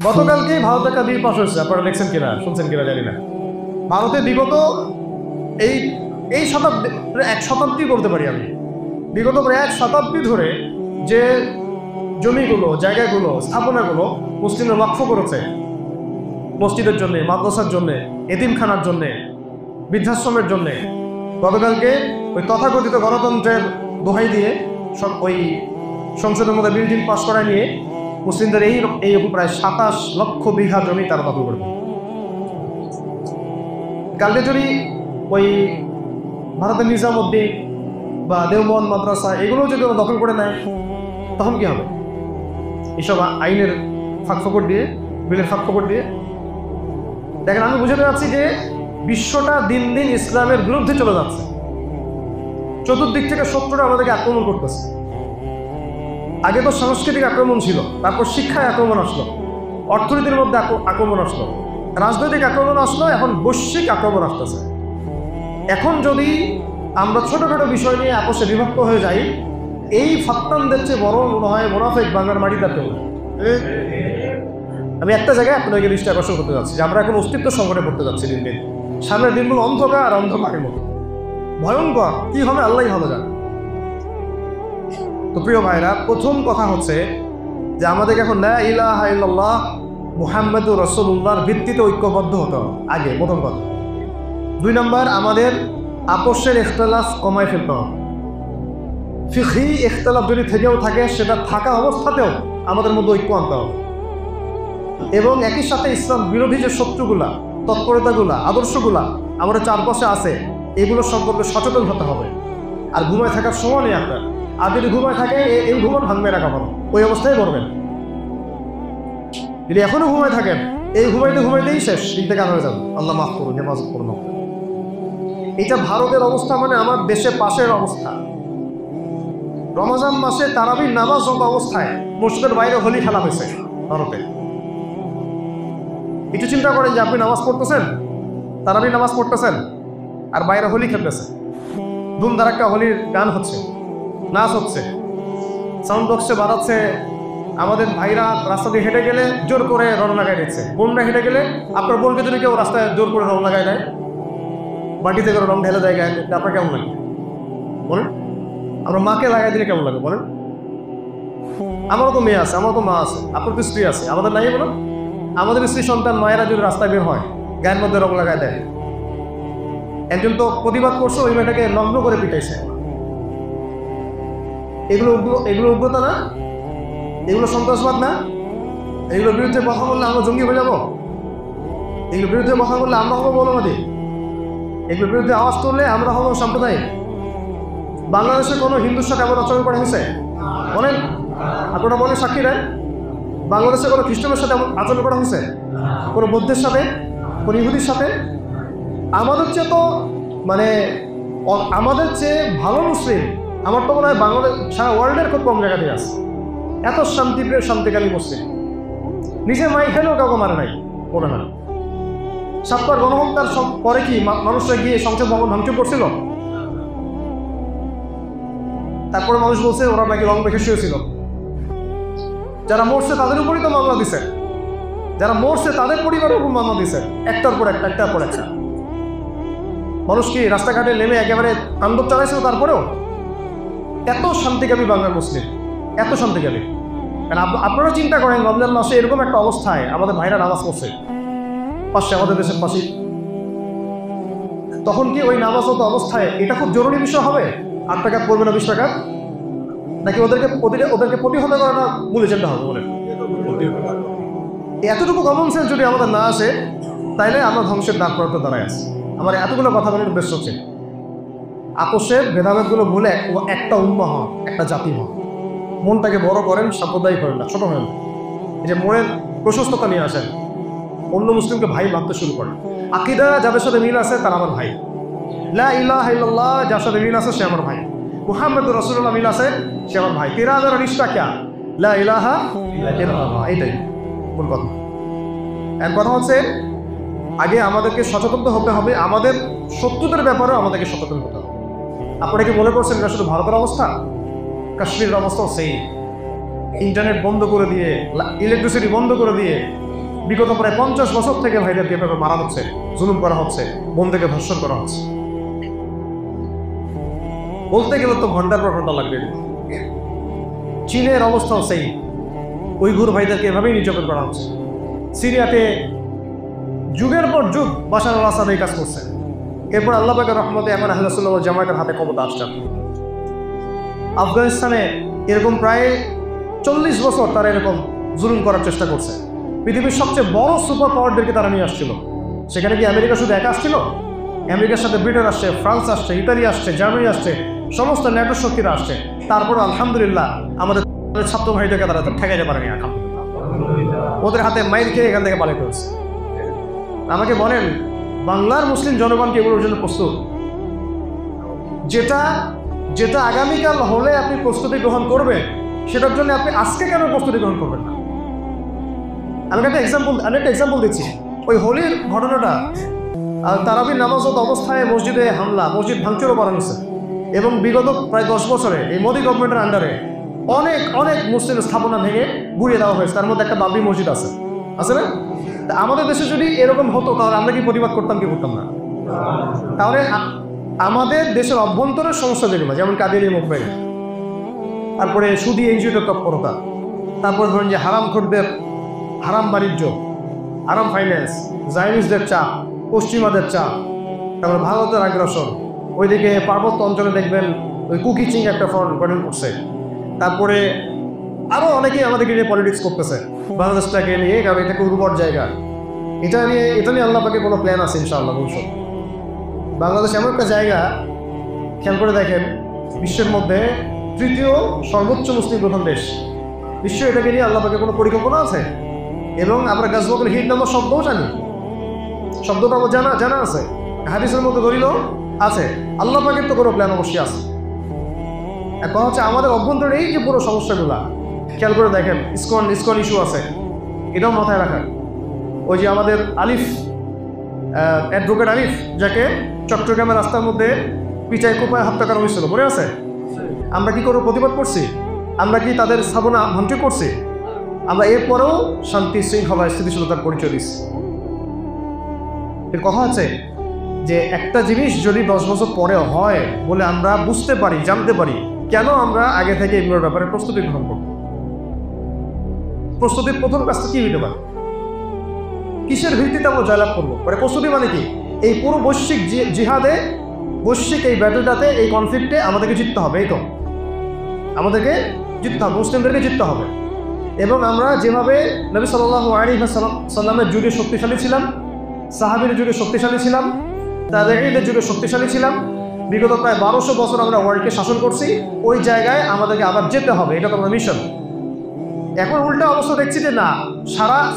গতকালকেই ভারতে একটা বিল পাস হয়েছে, আপনারা দেখছেন কিনা শুনছেন কিনা জানি না। ভারতে বিগত এই শতাব্দী, এক শতাব্দী বলতে পারি আমি, বিগত প্রায় এক শতাব্দী ধরে যে জমিগুলো, জায়গাগুলো, স্থাপনাগুলো মুসলিমরা ওয়াকফ করেছে মসজিদের জন্যে, মাদ্রাসার জন্যে, এতিমখানার জন্যে, বৃদ্ধাশ্রমের জন্যে, গতকালকে ওই তথাকথিত গণতন্ত্রের দোহাই দিয়ে সব ওই সংসদের মধ্যে বিল পাস করায় নিয়ে মুসলিমদের এই প্রায় 27 লক্ষ বিঘা জমি তারা দখল করবে। কালকে যদি ওই ভারতের নিজামুদ্দিন বা দেওবন্দ মাদ্রাসা এগুলো যদি দখল করে নেয় তখন কি হবে? এইসব আইনের ফাঁকফোকর দিয়ে, বিলের ফাঁকফোকর দিয়ে। দেখেন, আমি বুঝতে পারছি যে বিশ্বটা দিন দিন ইসলামের বিরুদ্ধে চলে যাচ্ছে। চতুর্দিক থেকে শত্রুরা আমাদেরকে আক্রমণ করতেছে। আগে তো সাংস্কৃতিক আক্রমণ ছিল, তারপর শিক্ষায় আক্রমণ আসলো, অর্থনীতির মধ্যে আক্রমণ আসলো, রাজনৈতিক আক্রমণ আসলো, এখন বৈশ্বিক আক্রমণ আসতেছে। এখন যদি আমরা ছোটখাটো বিষয় নিয়ে আপোষে বিভক্ত হয়ে যাই, এই ফাত্তানদের চেয়ে বড় মনে হয় মোনাফেক বাংলার মাটিতে কেউ। আমি একটা জায়গায় আপনাকে দৃষ্টি আকর্ষণ করতে যাচ্ছি যে আমরা এখন অস্তিত্ব সংকটে পড়তে যাচ্ছি দিন দিন। সামনের দিনগুলো অন্ধকার আর অন্ধকারের মতো ভয়ঙ্কর, কি হবে আল্লাহই ভালো জানে। তো প্রিয় ভাইরা, প্রথম কথা হচ্ছে যে আমাদেরকে এখন লা ইলাহা ইল্লাল্লাহ মুহাম্মাদুর রাসূলুল্লাহর ভিত্তিতে ঐক্যবদ্ধ হতে হবে, আগে প্রথম কথা। 2 নম্বর, আমাদের আপোষের ইখতিলাফ কমায় ফেলতে হবে। ফিকহি ইখতিলাফ যদি থেকেও থাকে, সেটা থাকা অবস্থাতেও আমাদের মধ্যে ঐক্য আনতে হবে। এবং একই সাথে ইসলাম বিরোধী যে শত্রুগুলা, তৎপরতাগুলা, আদর্শগুলা আমাদের চারপাশে আছে, এগুলো সম্পর্কে সচেতন হতে হবে। আর ঘুমায় থাকার সময় নেই আপনার। আর যদি ঘুমায় থাকে, এই ঘুমান ভাঙবে রাখা ভালো, ওই অবস্থায় করবেন। যদি এখনো ঘুমায় থাকেন, এই ঘুমাইতেই শেষ, দিন থেকে হয়ে যাবে। আল্লাহ মাফ করুন, হেফাজত করুন। এটা ভারতের অবস্থা, মানে আমার দেশের পাশের অবস্থা। রমজান মাসে তারাবির নামাজ যত অবস্থায় মসজিদের বাইরে হোলি খেলা হয়েছে ভারতে। একটু চিন্তা করেন যে আপনি নামাজ পড়তেছেন, তারাবির নামাজ পড়তেছেন, আর বাইরে হোলি খেলতেছে। ধুমধারাক্কা হোলির গান হচ্ছে, নাচ হচ্ছে, সাউন্ড বক্সে বাড়াচ্ছে। আমাদের ভাইরা রাস্তা দিয়ে হেঁটে গেলে জোর করে রং লাগাই দিচ্ছে। বোনরা হেঁটে গেলে, আপনার বোনকে যদি কেউ রাস্তায় জোর করে রং লাগাই দেয়, বাটিতে করে রং ঢেলে দেয় গায়ে, আপনার কেমন লাগে বলেন? আমরা মাকে লাগাই দিলে কেমন লাগে বলেন? আমারও তো মেয়ে আছে, আমারও তো মা আছে, আপনার তো স্ত্রী আছে, আমাদের নাই বলো? আমাদের স্ত্রী সন্তান মায়েরা যদি রাস্তায় বের হয়, গায়ের মধ্যে রং লাগাই দেয়, একজন তো প্রতিবাদ করছে, ওই মেয়েটাকে নগ্ন করে পিটাইছে। এগুলো উগ্রতা না? এগুলো সন্ত্রাসবাদ না? এগুলোর বিরুদ্ধে কথা বললে আমরা জঙ্গি হয়ে যাবো? এগুলোর বিরুদ্ধে কথা বললে আমরা হবো মৌলবাদী? এগুলোর বিরুদ্ধে আওয়াজ করলে আমরা হবো সাম্প্রদায়িক? বাংলাদেশে কোনো হিন্দুর সাথে এমন আচরণ করা হয়েছে বলেন? আপনারা বলেন, সাক্ষী দেন। বাংলাদেশে কোনো খ্রিস্টানের সাথে এমন আচরণ করা হয়েছে? কোনো বৌদ্ধের সাথে, কোনো ইহুদির সাথে? আমাদের চেয়ে তো মানে আমাদের চেয়ে ভালো মুসলিম আমার তো মনে হয় বাংলাদেশ সারা ওয়ার্ল্ডের খুব কম জায়গাতে আছে। এত শান্তিপ্রিয়, শান্তিকালী মুসলিম, নিজে মাই খেলেও কাউকে মারে নাই মনে হয়। সাতবার গণহত্যার পরে কি মানুষরা গিয়ে সংসদ ভবন ভাঙচুর করছিল? তারপরে মানুষ বলছে ওরা নাকি রং মেখে শুয়েছিল। যারা মরছে তাদের উপরই তো মামলা দিছে, যারা মরছে তাদের পরিবারের উপর মামলা দিছে, একটার পর একটা। মানুষ কি রাস্তাঘাটে নেমে একেবারে আন্দোলন চালাইছিল? তারপরেও এত শান্তিকামী বাংলার মুসলিম, এত শান্তিকামী। কারণ আপনারা চিন্তা করেন, রমজান মাসে এরকম একটা অবস্থায় আমাদের ভাইরা নামাজ পড়ছে পাশে, আমাদের দেশের পাশে, তখন কি ওই নামাজরত অবস্থায় এটা খুব জরুরি বিষয় হবে? 8 টাকা পড়বে না 20 টাকা? নাকি ওদেরকে প্রতিহত করাটা মূল এজেন্ডা হবে বলেন? এতটুকু কমন সেন্স যদি আমাদের না আসে, তাইলে আমরা ধ্বংসের দ্বার প্রান্তে দাঁড়ায় আছি। আমার এতগুলো কথা বলার উদ্দেশ্য হচ্ছে আপোষের ভেদাভেদগুলো ভুলে একটা উম্মাহ হন, একটা জাতি হন। মনটাকে বড় করেন, সাম্প্রদায়িক করেন না, ছোট হন। এই যে মনের প্রশস্ততা নিয়ে আসেন, অন্য মুসলিমকে ভাই ভাবতে শুরু করেন। আকীদা যাদের সাথে মিল আছে তারা আমার ভাই। লা ইলাহা ইল্লাল্লাহ যার সাথে মিল আছে সে আমার ভাই। মুহাম্মাদুর রাসূলুল্লাহ মিল আছে, সে আমার ভাই। তেরা যারা রিশতা ক্যা? লা ইলাহা ইল্লাল্লাহ, এইটাই মূল কথা। এর কথা হচ্ছে আগে আমাদেরকে সচেতন হতে হবে, আমাদের শত্রুদের ব্যাপারেও আমাদেরকে সচেতন হতে হবে। আপনারা কি মনে করছেন এটা শুধু ভারতের অবস্থা? কাশ্মীরের অবস্থাও সেই। ইন্টারনেট বন্ধ করে দিয়ে, ইলেকট্রিসিটি বন্ধ করে দিয়ে বিগত প্রায় 50 বছর থেকে ভাইদেরকে এভাবে মারা হচ্ছে, জুলুম করা হচ্ছে, বোন থেকে ধর্ষণ করা হচ্ছে। বলতে গেলে তো ঘন্টার পর ঘন্টা লাগবে। চীনের অবস্থাও সেই, উইঘুর ভাইদেরকে এভাবেই নির্যাতন করা হচ্ছে। সিরিয়াতে যুগের পর যুগ বাশার আল আসাদ এই কাজ করছে। এরপর আল্লাহ পাকের রহমতে এখন আহলে সুন্নাহ ওয়াল জামাতের হাতে ক্ষমতা আসছে। আফগানিস্তানে এরকম প্রায় 40 বছর তারা এরকম জুলুম করার চেষ্টা করছে। পৃথিবীর সবচেয়ে বড় সুপার পাওয়ারদেরকে তারা নিয়ে আসছিল। সেখানে কি আমেরিকা শুধু একা আসছিল? আমেরিকার সাথে ব্রিটেন আসছে, ফ্রান্স আসছে, ইতালি আসছে, জার্মানি আসছে, সমস্ত ন্যাটো শক্তিরা আসছে। তারপর আলহামদুলিল্লাহ আমাদের ছাত্র ভাইদেরকে তারা ঠেকাইতে পারেনি। ওদের হাতে মাইল খেয়ে এখান থেকে পালিত হচ্ছে। আমাকে বলেন, বাংলার মুসলিম জনগণকে এগুলোর জন্য প্রস্তুত? যেটা যেটা আগামীকাল হলে আপনি প্রস্তুতি গ্রহণ করবেন, সেটার জন্য আপনি আজকে কেন প্রস্তুতি গ্রহণ করবেন না? আমি একটা এক্সাম্পল দিচ্ছি। ওই হোলির ঘটনাটা, তারাবির নামাজত অবস্থায় মসজিদে হামলা, মসজিদ ভাঙচুরও করা হয়েছে। এবং বিগত প্রায় 10 বছরে এই মোদী গভর্নমেন্টের আন্ডারে অনেক অনেক মুসলিম স্থাপনা ভেঙে গুড়িয়ে দেওয়া হয়েছে। তার মধ্যে একটা বাবরি মসজিদ আছে না? আমাদের দেশে যদি এরকম হতো তাহলে আমরা কি প্রতিবাদ করতাম কি করতাম না? তাহলে আমাদের দেশের অভ্যন্তরের সমস্যা যেগুলো, যেমন কাদিয়ানি মুভমেন্ট, তারপরে সুদী এনজিওদের তৎপরতা, তারপরে ধরেন যে হারামখোরদের হারাম বাণিজ্য, হারাম ফাইন্যান্স, জায়নিস্টদের চাপ, পশ্চিমাদের চাপ, তারপরে ভারতের আগ্রাসন, ওইদিকে পার্বত্য অঞ্চলে দেখবেন ওই কুকি চিং একটা ফরেন করছে। তারপরে আরও অনেকেই আমাদেরকে নিয়ে পলিটিক্স করতেছে বাংলাদেশটাকে নিয়ে, কারণ এটাকে উর্বর জায়গা। এটা নিয়ে আল্লাহ পাকে কোনো প্ল্যান আছে ইনশাআল্লাহ ভবিষ্যৎ। বাংলাদেশ এমন একটা জায়গা, খেয়াল করে দেখেন, বিশ্বের মধ্যে 3য় সর্বোচ্চ মুসলিম প্রধান দেশ। বিশ্ব এটাকে নিয়ে আল্লাহ পাকে কোনো পরিকল্পনা আছে? এবং আমরা গাজওয়াতুল হিন্দ নামক শব্দও জানি, শব্দটা আমার জানা আছে, হাদিসের মধ্যে দলিলও আছে। আল্লাহ পাকের তো কোনো প্ল্যান অবশ্যই আছে। এখন হচ্ছে আমাদের অভ্যন্তরে এই যে পুরো সমস্যাগুলা, খেয়াল করে দেখেন, ইসকন ইস্যু আছে, এটাও মাথায় রাখার। ওই যে আমাদের অ্যাডভোকেট আলিফ, যাকে চট্টগ্রামের রাস্তার মধ্যে পিচাই কোপায় হত্যা করা হয়েছিল, মনে আছে? আমরা কি করে প্রতিবাদ করছি? আমরা কি তাদের স্থাপনা ভাঙচুর করছি? আমরা এরপরেও শান্তি শৃঙ্খলা স্থিতিশীলতার পরিচয় দিচ্ছি। এর কথা আছে যে একটা জিনিস যদি 10 বছর পরে হয় বলে আমরা বুঝতে পারি, জানতে পারি, কেন আমরা আগে থেকে এগুলোর ব্যাপারে প্রস্তুতি গ্রহণ করব? প্রস্তুতির প্রথম কাজটা কি হইতে পারে? কিসের ভিত্তিতে আমরা জয়লাভ করবো? মানে প্রস্তুতি মানে কি? এই পুরো বৈশ্বিক জিহাদে, বৈশ্বিক এই ব্যাটেলটাতে, এই কনফ্লিক্টে আমাদেরকে জিততে হবে। এই তো আমাদেরকে জিততে হবে, মুসলিমদেরকে জিততে হবে। এবং আমরা যেভাবে নবী সাল্লাল্লাহু আলাইহি ওয়াসাল্লামের যুগে শক্তিশালী ছিলাম, সাহাবীর যুগে শক্তিশালী ছিলাম, তাবেঈদের যুগে শক্তিশালী ছিলাম, বিগত প্রায় 1200 বছর আমরা ওয়ার্ল্ডকে শাসন করছি, ওই জায়গায় আমাদেরকে আবার যেতে হবে। এটা তো আমাদের মিশন। এখন উল্টা অবস্থা দেখছি যে না,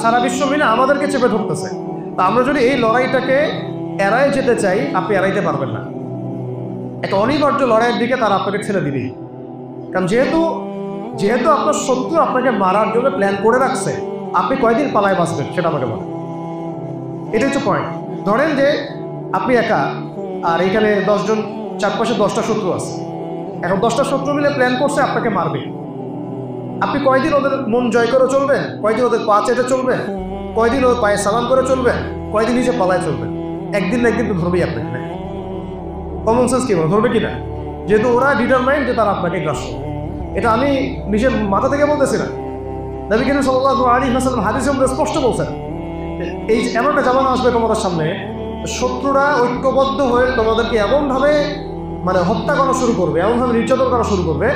সারা বিশ্ব মিলে আমাদেরকে চেপে ধরতেছে। তা আমরা যদি এই লড়াইটাকে এড়াই যেতে চাই, আপনি এড়াইতে পারবেন না। একটা অনিবার্য লড়াইয়ের দিকে তারা আপনাকে ছেড়ে দিবে। কারণ যেহেতু আপনার শত্রু আপনাকে মারার জন্য প্ল্যান করে রাখছে, আপনি কয়দিন পালায় বাঁচবেন সেটা আমাকে বলেন। এটা হচ্ছে পয়েন্ট। ধরেন যে আপনি একা, আর এখানে 10 জন, চারপাশে 10টা শত্রু আছে। এখন 10টা শত্রু মিলে প্ল্যান করছে আপনাকে মারবে। আপনি কয়দিন ওদের মন জয় করে চলবেন? কয়দিন ওদের পা চেটে চলবেন? কয়দিন ওদের পায়ে সালাম করে চলবেন? কয়দিন নিচে পালায় চলবেন? একদিন না একদিন তো ধরবেই আপনাকে। কমন সেন্স কি বলে, ধরবে কিনা? যেহেতু ওরা ডিটারমাইন্ড যে তারা আপনাকে গ্রাস্য। এটা আমি নিজের মাথা থেকে বলতেছি না, নবী করিম সাল্লাল্লাহু আলাইহি ওয়াসাল্লাম হাদিসে মধ্যে স্পষ্ট বলছেন, এই এমন একটা জামানা আসবে তোমাদের সামনে, শত্রুরা ঐক্যবদ্ধ হয়ে তোমাদেরকে এমনভাবে হত্যা করা শুরু করবে, এমনভাবে নির্যাতন করা শুরু করবে,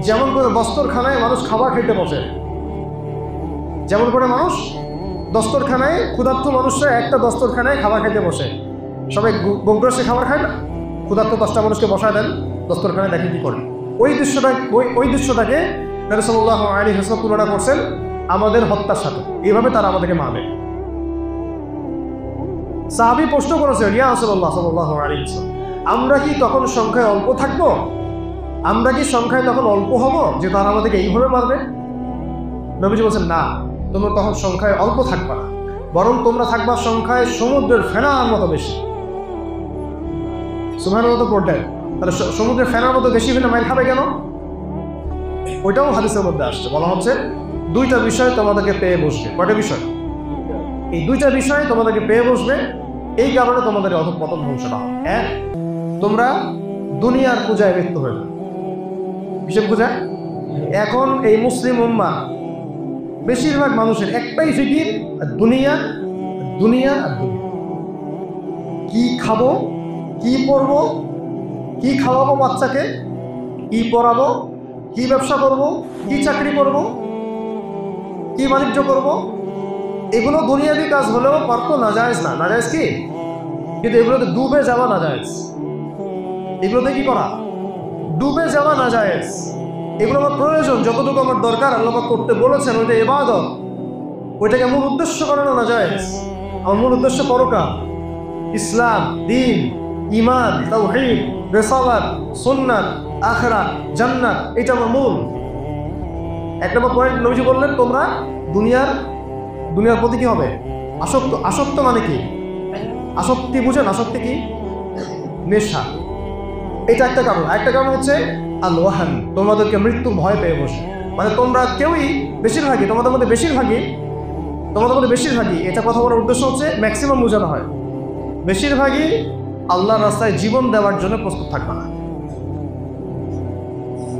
যেমন করে দস্তরখানায় মানুষ খাবার খেতে বসে। যেমন করে মানুষ দস্তরখানায়, ক্ষুধার্ত মানুষরা একটা দস্তরখানায় খাবার খেতে বসে, সবাই গোগ্রাসে খাবার খায় না, ক্ষুধার্ত 10টা মানুষকে বসায় দেন দস্তরখানায়, দেখেন কি করে। ওই দৃশ্যটাকে নবী সাল্লাল্লাহু আলাইহি ওয়াসাল্লাম তুলনা করছেন আমাদের হত্যার সাথে। এইভাবে তারা আমাদেরকে মারবে। সাহাবী প্রশ্ন করেছেন, ইয়া রাসূলুল্লাহ সাল্লাল্লাহু আলাইহি ওয়াসাল্লাম, আমরা কি তখন সংখ্যায় অল্প থাকবো? আমরা কি সংখ্যায় তখন অল্প হব যে তারা আমাদেরকে এইভাবে মারবে? নবীজি বলছেন, না, তোমরা তখন সংখ্যায় অল্প থাকবা না, বরং তোমরা থাকবা সংখ্যায় সমুদ্রের ফেনার মতো বেশি। সুবহানাল্লাহ মতো পড়লেন, তাহলে সমুদ্রের ফেনার মতো বেশি হলে মাইল খাবে কেন? ওইটাও হাদিসের মধ্যে আসছে, বলা হচ্ছে 2টা বিষয় তোমাদেরকে পেয়ে বসবে। কয়টা বিষয়? এই দুইটা বিষয় তোমাদেরকে পেয়ে বসবে, এই কারণে তোমাদের অধঃপতন ধ্বংসটা হবে। হ্যাঁ, তোমরা দুনিয়ার পূজায় লিপ্ত হয়ে যাবে। কিসের পূজা? এখন এই মুসলিম উম্মাহ বেশিরভাগ মানুষের একটাই ফিকির, দুনিয়া দুনিয়া আর দুনিয়া। কি খাবো, কি পরবো, কি খাওয়াবো বাচ্চাকে, কি পড়াবো, কি ব্যবসা করব, কি চাকরি করব, কি বাণিজ্য করব, এগুলো দুনিয়াবি কাজ হলেও পারতো নাজায়েজ না। নাজায়েজ কি? কিন্তু এগুলোতে ডুবে যাওয়া নাজায়েজ। এগুলোতে কি করা? ডুবে যাওয়া নাজায়েজ। এগুলো আমার প্রয়োজন, যতটুকু আমার দরকার আল্লাহ পাক করতে বলেছেন, ওইটা ইবাদত, ওইটাকে মূল উদ্দেশ্য করানো নাজায়েজ। আমার মূল উদ্দেশ্য পরকাল, ইসলাম, দ্বীন, ঈমান, তাওহীদ, রিসালাত, সুন্নাত, আখিরাত, জান্নাত, এটা আমার মূল। এক নম্বর পয়েন্ট নবীজি বললেন, তোমরা দুনিয়ার প্রতি কি হবে? আসক্ত। আসক্ত মানে কি? আসক্তি বুঝেন? আসক্তি কি? নেশা। এটা একটা কারণ। একটা কারণ হচ্ছে আল ওয়াহান, তোমাদেরকে মৃত্যুর ভয় পেয়ে বসে। মানে তোমরা কেউই, বেশিরভাগই তোমাদের মধ্যে বেশিরভাগই এটা কথা বলার উদ্দেশ্য হচ্ছে, ম্যাক্সিমাম বোঝানো হয়, বেশিরভাগই আল্লাহর রাস্তায় জীবন দেওয়ার জন্য প্রস্তুত থাকবে না।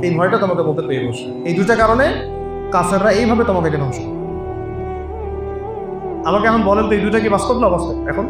এই ভয়টা তোমাদের মধ্যে পেয়ে বসে। এই দুটা কারণে কাফেররা এইভাবে তোমাদেরকে ধ্বংস করে। আমাকে এখন বলেন তো, এই দুটা কি বাস্তব না অবাস্তব? এখন